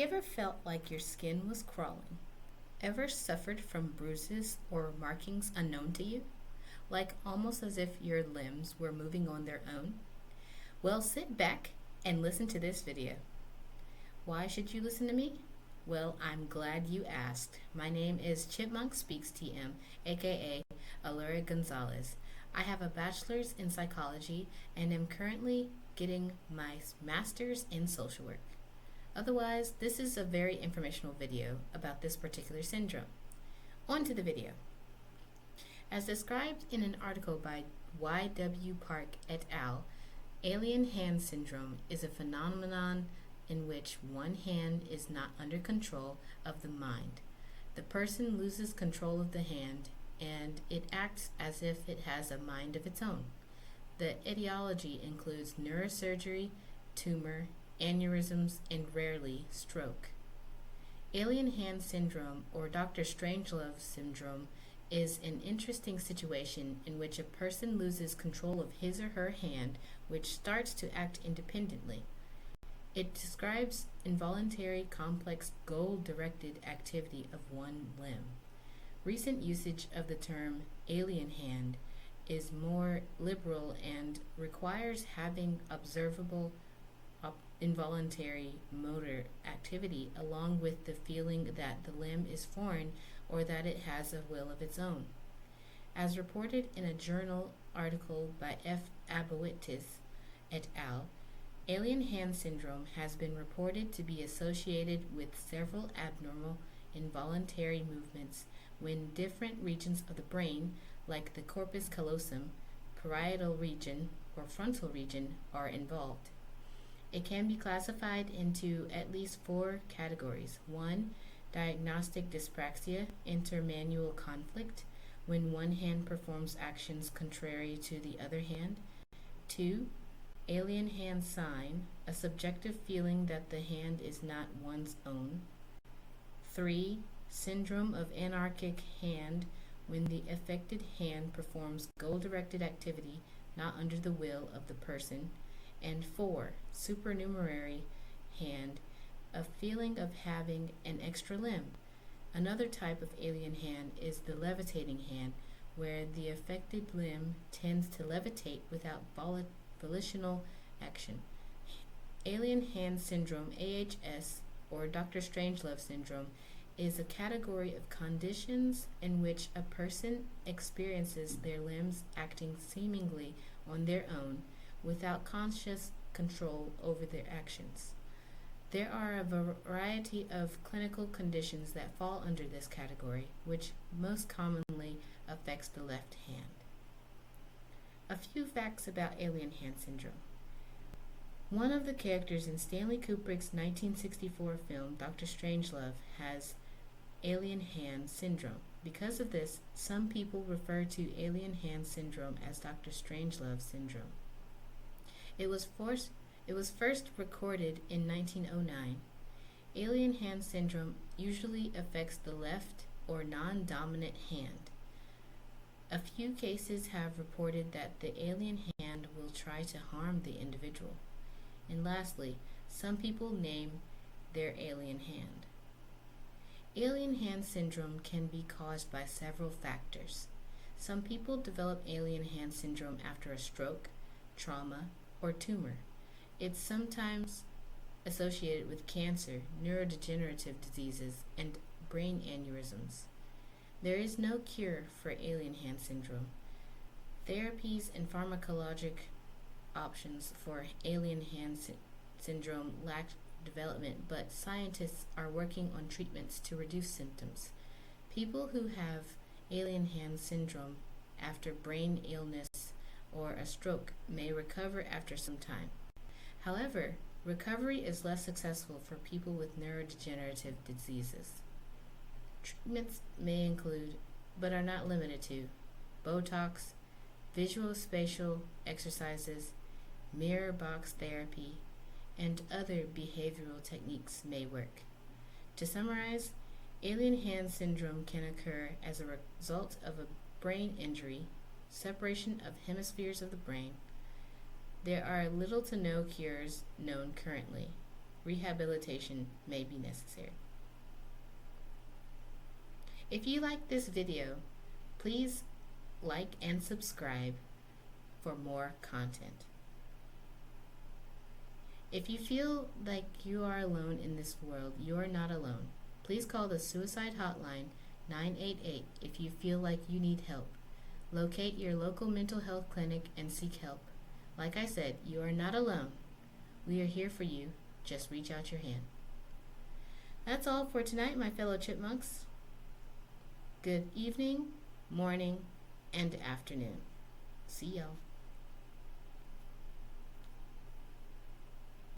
ever felt like your skin was crawling? Ever suffered from bruises or markings unknown to you? Like almost as if your limbs were moving on their own? Well, sit back and listen to this video. Why should you listen to me? Well, I'm glad you asked. My name is Chipmunk Speaks TM, aka Allura Gonzalez. I have a bachelor's in psychology and am currently getting my master's in social work. Otherwise, this is a very informational video about this particular syndrome. On to the video. As described in an article by Y.W. Park et al., alien hand syndrome is a phenomenon in which one hand is not under control of the mind. The person loses control of the hand and it acts as if it has a mind of its own. The etiology includes neurosurgery, tumor, aneurysms, and rarely stroke. Alien hand syndrome, or Dr. Strangelove syndrome, is an interesting situation in which a person loses control of his or her hand, which starts to act independently. It describes involuntary, complex, goal-directed activity of one limb. Recent usage of the term alien hand is more liberal and requires having observable involuntary motor activity along with the feeling that the limb is foreign or that it has a will of its own. As reported in a journal article by F. Aboitiz et al., alien hand syndrome has been reported to be associated with several abnormal involuntary movements when different regions of the brain, like the corpus callosum, parietal region, or frontal region, are involved. It can be classified into at least 4 categories. 1. Diagnostic dyspraxia, intermanual conflict, when one hand performs actions contrary to the other hand. 2. Alien hand sign, a subjective feeling that the hand is not one's own. 3. Syndrome of anarchic hand, when the affected hand performs goal-directed activity not under the will of the person. And 4. Supernumerary hand, a feeling of having an extra limb. Another type of alien hand is the levitating hand, where the affected limb tends to levitate without volitional action. Alien hand syndrome, AHS, or Dr. Strangelove syndrome, is a category of conditions in which a person experiences their limbs acting seemingly on their own without conscious control over their actions. There are a variety of clinical conditions that fall under this category, which most commonly affects the left hand. A few facts about alien hand syndrome. One of the characters in Stanley Kubrick's 1964 film, Dr. Strangelove, has alien hand syndrome. Because of this, some people refer to alien hand syndrome as Dr. Strangelove syndrome. It was first recorded in 1909. Alien hand syndrome usually affects the left or non-dominant hand. A few cases have reported that the alien hand will try to harm the individual. And lastly, some people name their alien hand. Alien hand syndrome can be caused by several factors. Some people develop alien hand syndrome after a stroke, trauma, or tumor. It's sometimes associated with cancer, neurodegenerative diseases, and brain aneurysms. There is no cure for alien hand syndrome. Therapies and pharmacologic options for alien hand syndrome lack development, but scientists are working on treatments to reduce symptoms. People who have alien hand syndrome after brain illness or a stroke may recover after some time. However, recovery is less successful for people with neurodegenerative diseases. Treatments may include, but are not limited to, Botox, visual-spatial exercises, mirror box therapy, and other behavioral techniques may work. To summarize, alien hand syndrome can occur as a result of a brain injury, separation of hemispheres of the brain. There are little to no cures known currently. rehabilitation may be necessary. If you like this video, please like and subscribe for more content. If you feel like you are alone in this world, you are not alone. Please call the suicide hotline 988 if you feel like you need help. Locate your local mental health clinic and seek help. Like I said, you are not alone. We are here for you. Just reach out your hand. That's all for tonight, my fellow chipmunks. Good evening, morning, and afternoon. See y'all.